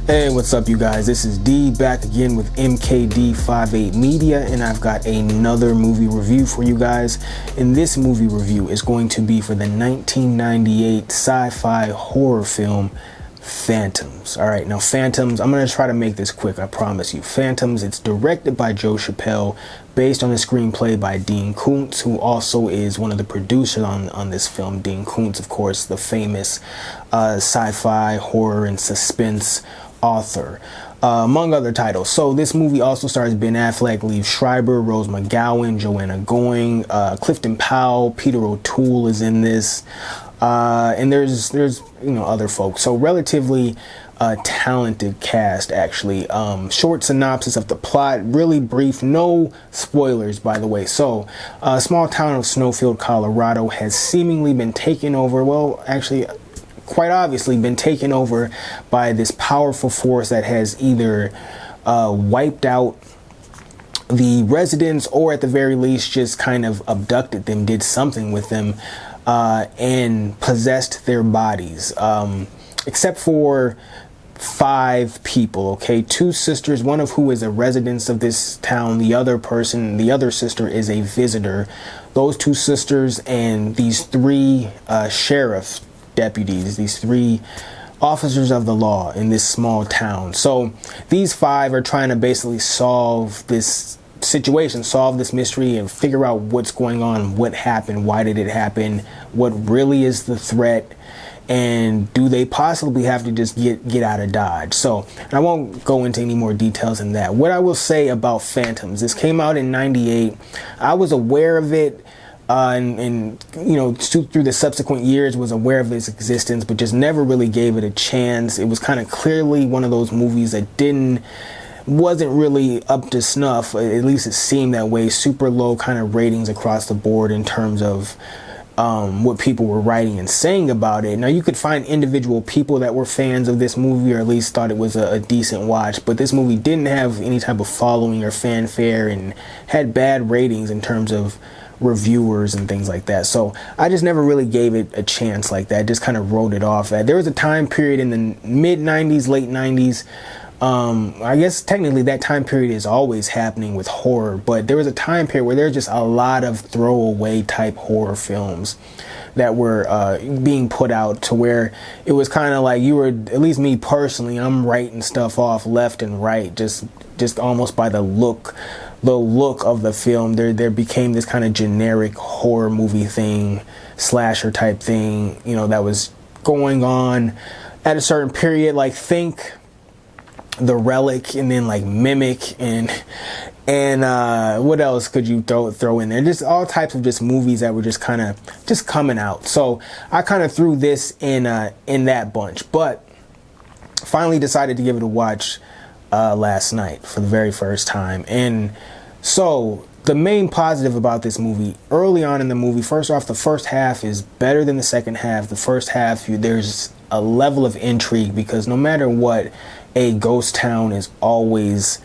Hey, what's up you guys? This is D back again with MKD58 Media, and I've got another movie review for you guys. And this movie review is going to be for the 1998 sci-fi horror film Phantoms. Alright, now Phantoms, I'm going to try to make this quick, I promise you. Phantoms, it's directed by Joe Chappelle, based on a screenplay by Dean Koontz, who also is one of the producers on this film. Dean Koontz, of course, the famous sci-fi, horror, and suspense author, among other titles. So this movie also stars Ben Affleck, Liev Schreiber, Rose McGowan, Joanna Going, Clifton Powell, Peter O'Toole is in this, and there's other folks. So relatively talented cast, actually. Short synopsis of the plot, really brief, no spoilers by the way. So a small town of Snowfield, Colorado has seemingly been taken over, well actually quite obviously been taken over by this powerful force that has either wiped out the residents, or at the very least just kind of abducted them, did something with them, and possessed their bodies, except for 5 people, okay? 2 sisters, one of who is a resident of this town, the other sister is a visitor. Those 2 sisters and these 3 sheriff deputies, these 3 officers of the law in this small town. So these 5 are trying to basically solve this situation, solve this mystery, and figure out what's going on, what happened, why did it happen, what really is the threat, and do they possibly have to just get out of Dodge. So I won't go into any more details than that. What I will say about Phantoms, this came out in '98. I was aware of it, and through the subsequent years was aware of its existence, but just never really gave it a chance. It was kind of clearly one of those movies that wasn't really up to snuff. At least it seemed that way. Super low kind of ratings across the board in terms of what people were writing and saying about it. Now you could find individual people that were fans of this movie, or at least thought it was a decent watch, but this movie didn't have any type of following or fanfare and had bad ratings in terms of reviewers and things like that. So I just never really gave it a chance like that. Just kind of wrote it off. There was a time period in the mid 90s, late 90s, I guess technically that time period is always happening with horror, but there was a time period where there's just a lot of throwaway type horror films that were being put out, to where it was kind of like you were, at least me personally, I'm writing stuff off left and right, just almost by the look of the film. There became this kind of generic horror movie thing, slasher type thing, that was going on at a certain period, like think The Relic, and then like Mimic, and what else could you throw in there? Just all types of just movies that were just kind of just coming out. So I kind of threw this in that bunch, but finally decided to give it a watch last night for the very first time. And so the main positive about this movie, early on in the movie, first off, the first half is better than the second half. The first half, there's a level of intrigue, because no matter what, a ghost town is always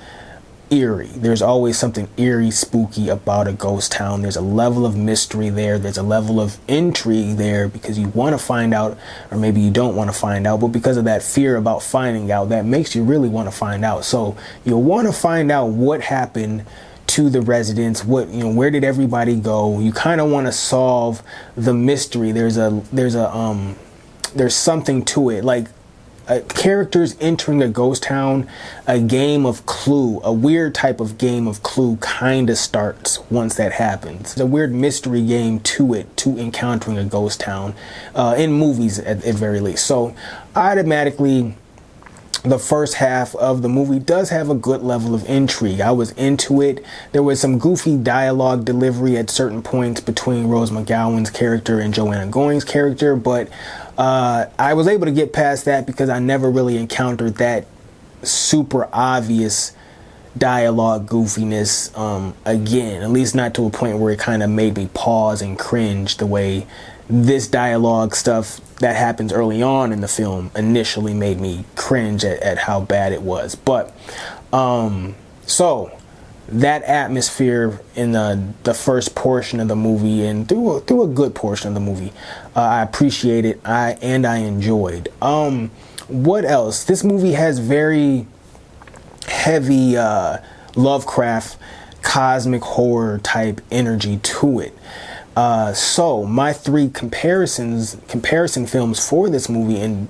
eerie. There's always something eerie, spooky about a ghost town. There's a level of mystery there. There's a level of intrigue there, because you want to find out, or maybe you don't want to find out, but because of that fear about finding out, that makes you really want to find out. So you'll want to find out what happened to the residents, where did everybody go. You kind of want to solve the mystery. There's something to it, like characters entering a ghost town. A game of Clue, a weird type of game of Clue, kind of starts once that happens. There's a weird mystery game to it, to encountering a ghost town, in movies at very least. So automatically, the first half of the movie does have a good level of intrigue. I was into it. There was some goofy dialogue delivery at certain points between Rose McGowan's character and Joanna Going's character, but I was able to get past that, because I never really encountered that super obvious dialogue goofiness again, at least not to a point where it kind of made me pause and cringe the way this dialogue stuff that happens early on in the film initially made me cringe at how bad it was. But so that atmosphere in the first portion of the movie, and through a good portion of the movie, I appreciated, and I enjoyed. What else? This movie has very heavy Lovecraft cosmic horror type energy to it. So my three comparison films for this movie, and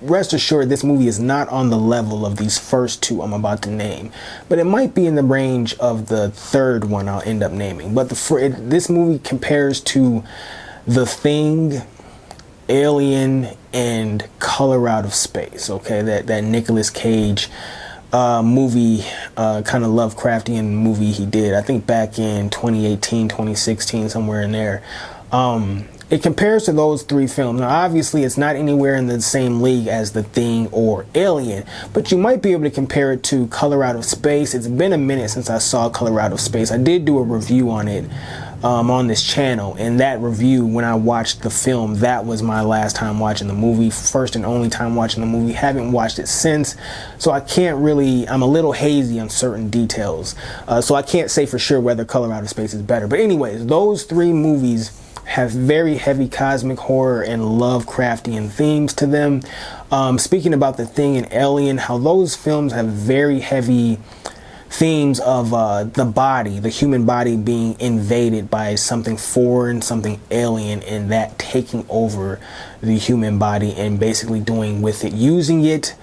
rest assured this movie is not on the level of these first two I'm about to name, but it might be in the range of the third one I'll end up naming. But this movie compares to The Thing, Alien, and Color Out of Space. Okay, that Nicolas Cage movie, kind of Lovecraftian movie he did, I think back in 2018, 2016, somewhere in there. It compares to those three films. Now, obviously, it's not anywhere in the same league as The Thing or Alien, but you might be able to compare it to Color Out of Space. It's been a minute since I saw Color Out of Space. I did do a review on it on this channel, and that review, when I watched the film, that was my last time watching the movie, first and only time watching the movie. Haven't watched it since, so I can't really, I'm a little hazy on certain details, so I can't say for sure whether Color Out of Space is better. But anyways, those three movies have very heavy cosmic horror and Lovecraftian themes to them. Speaking about The Thing and Alien, how those films have very heavy themes of the body, the human body being invaded by something foreign, something alien, and that taking over the human body and basically doing with it, using it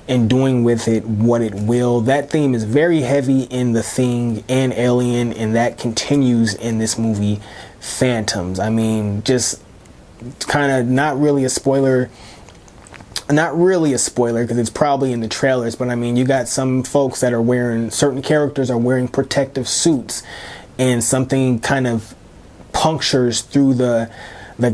and doing with it what it will. That theme is very heavy in The Thing and Alien, and that continues in this movie Phantoms. I mean, just kind of not really a spoiler because it's probably in the trailers, but I mean, you got some folks that are wearing, certain characters are wearing protective suits, and something kind of punctures through the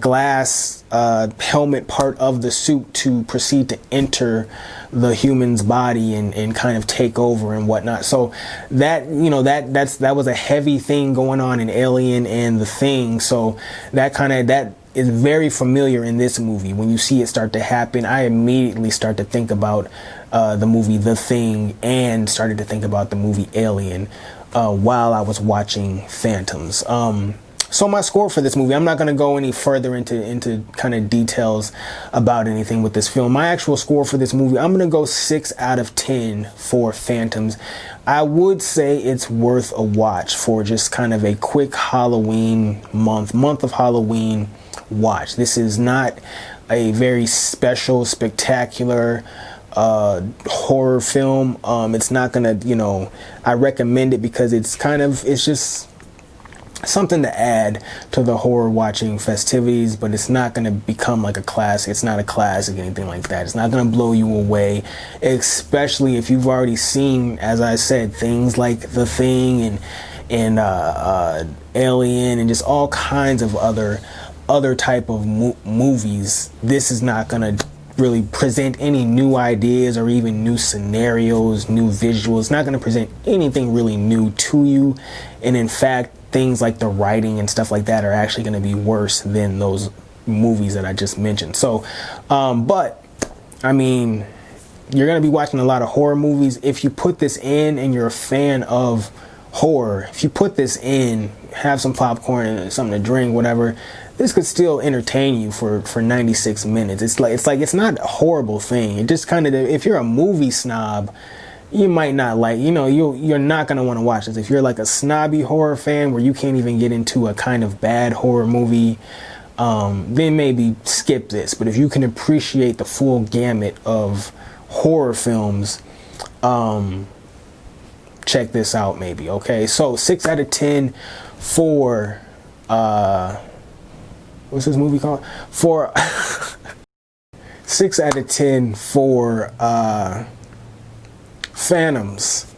glass helmet part of the suit to proceed to enter the human's body and kind of take over and whatnot. So that, you know, that was a heavy thing going on in Alien and The Thing. So that is very familiar in this movie. When you see it start to happen, I immediately start to think about the movie The Thing and started to think about the movie Alien while I was watching Phantoms. So my score for this movie, I'm not going to go any further into kind of details about anything with this film. My actual score for this movie, I'm going to go 6 out of 10 for Phantoms. I would say it's worth a watch for just kind of a quick Halloween month of Halloween watch. This is not a very special, spectacular horror film. It's not going to, you know, I recommend it because it's just something to add to the horror watching festivities, but it's not going to become like a classic. It's not a classic, anything like that. It's not going to blow you away, especially if you've already seen, as I said, things like The Thing and Alien and just all kinds of other type of movies. This is not going to really present any new ideas or even new scenarios, new visuals. It's not going to present anything really new to you, and in fact, things like the writing and stuff like that are actually going to be worse than those movies that I just mentioned. So, but I mean, you're going to be watching a lot of horror movies. If you put this in and you're a fan of horror, if you put this in, have some popcorn and something to drink, whatever, this could still entertain you for 96 minutes. It's it's not a horrible thing. It just kind of, if you're a movie snob, you might not like, you know, you're not going to want to watch this. If you're like a snobby horror fan where you can't even get into a kind of bad horror movie, then maybe skip this. But if you can appreciate the full gamut of horror films, check this out maybe. Okay, so 6 out of 10 for what's this movie called? For 6 out of 10 for Phantoms.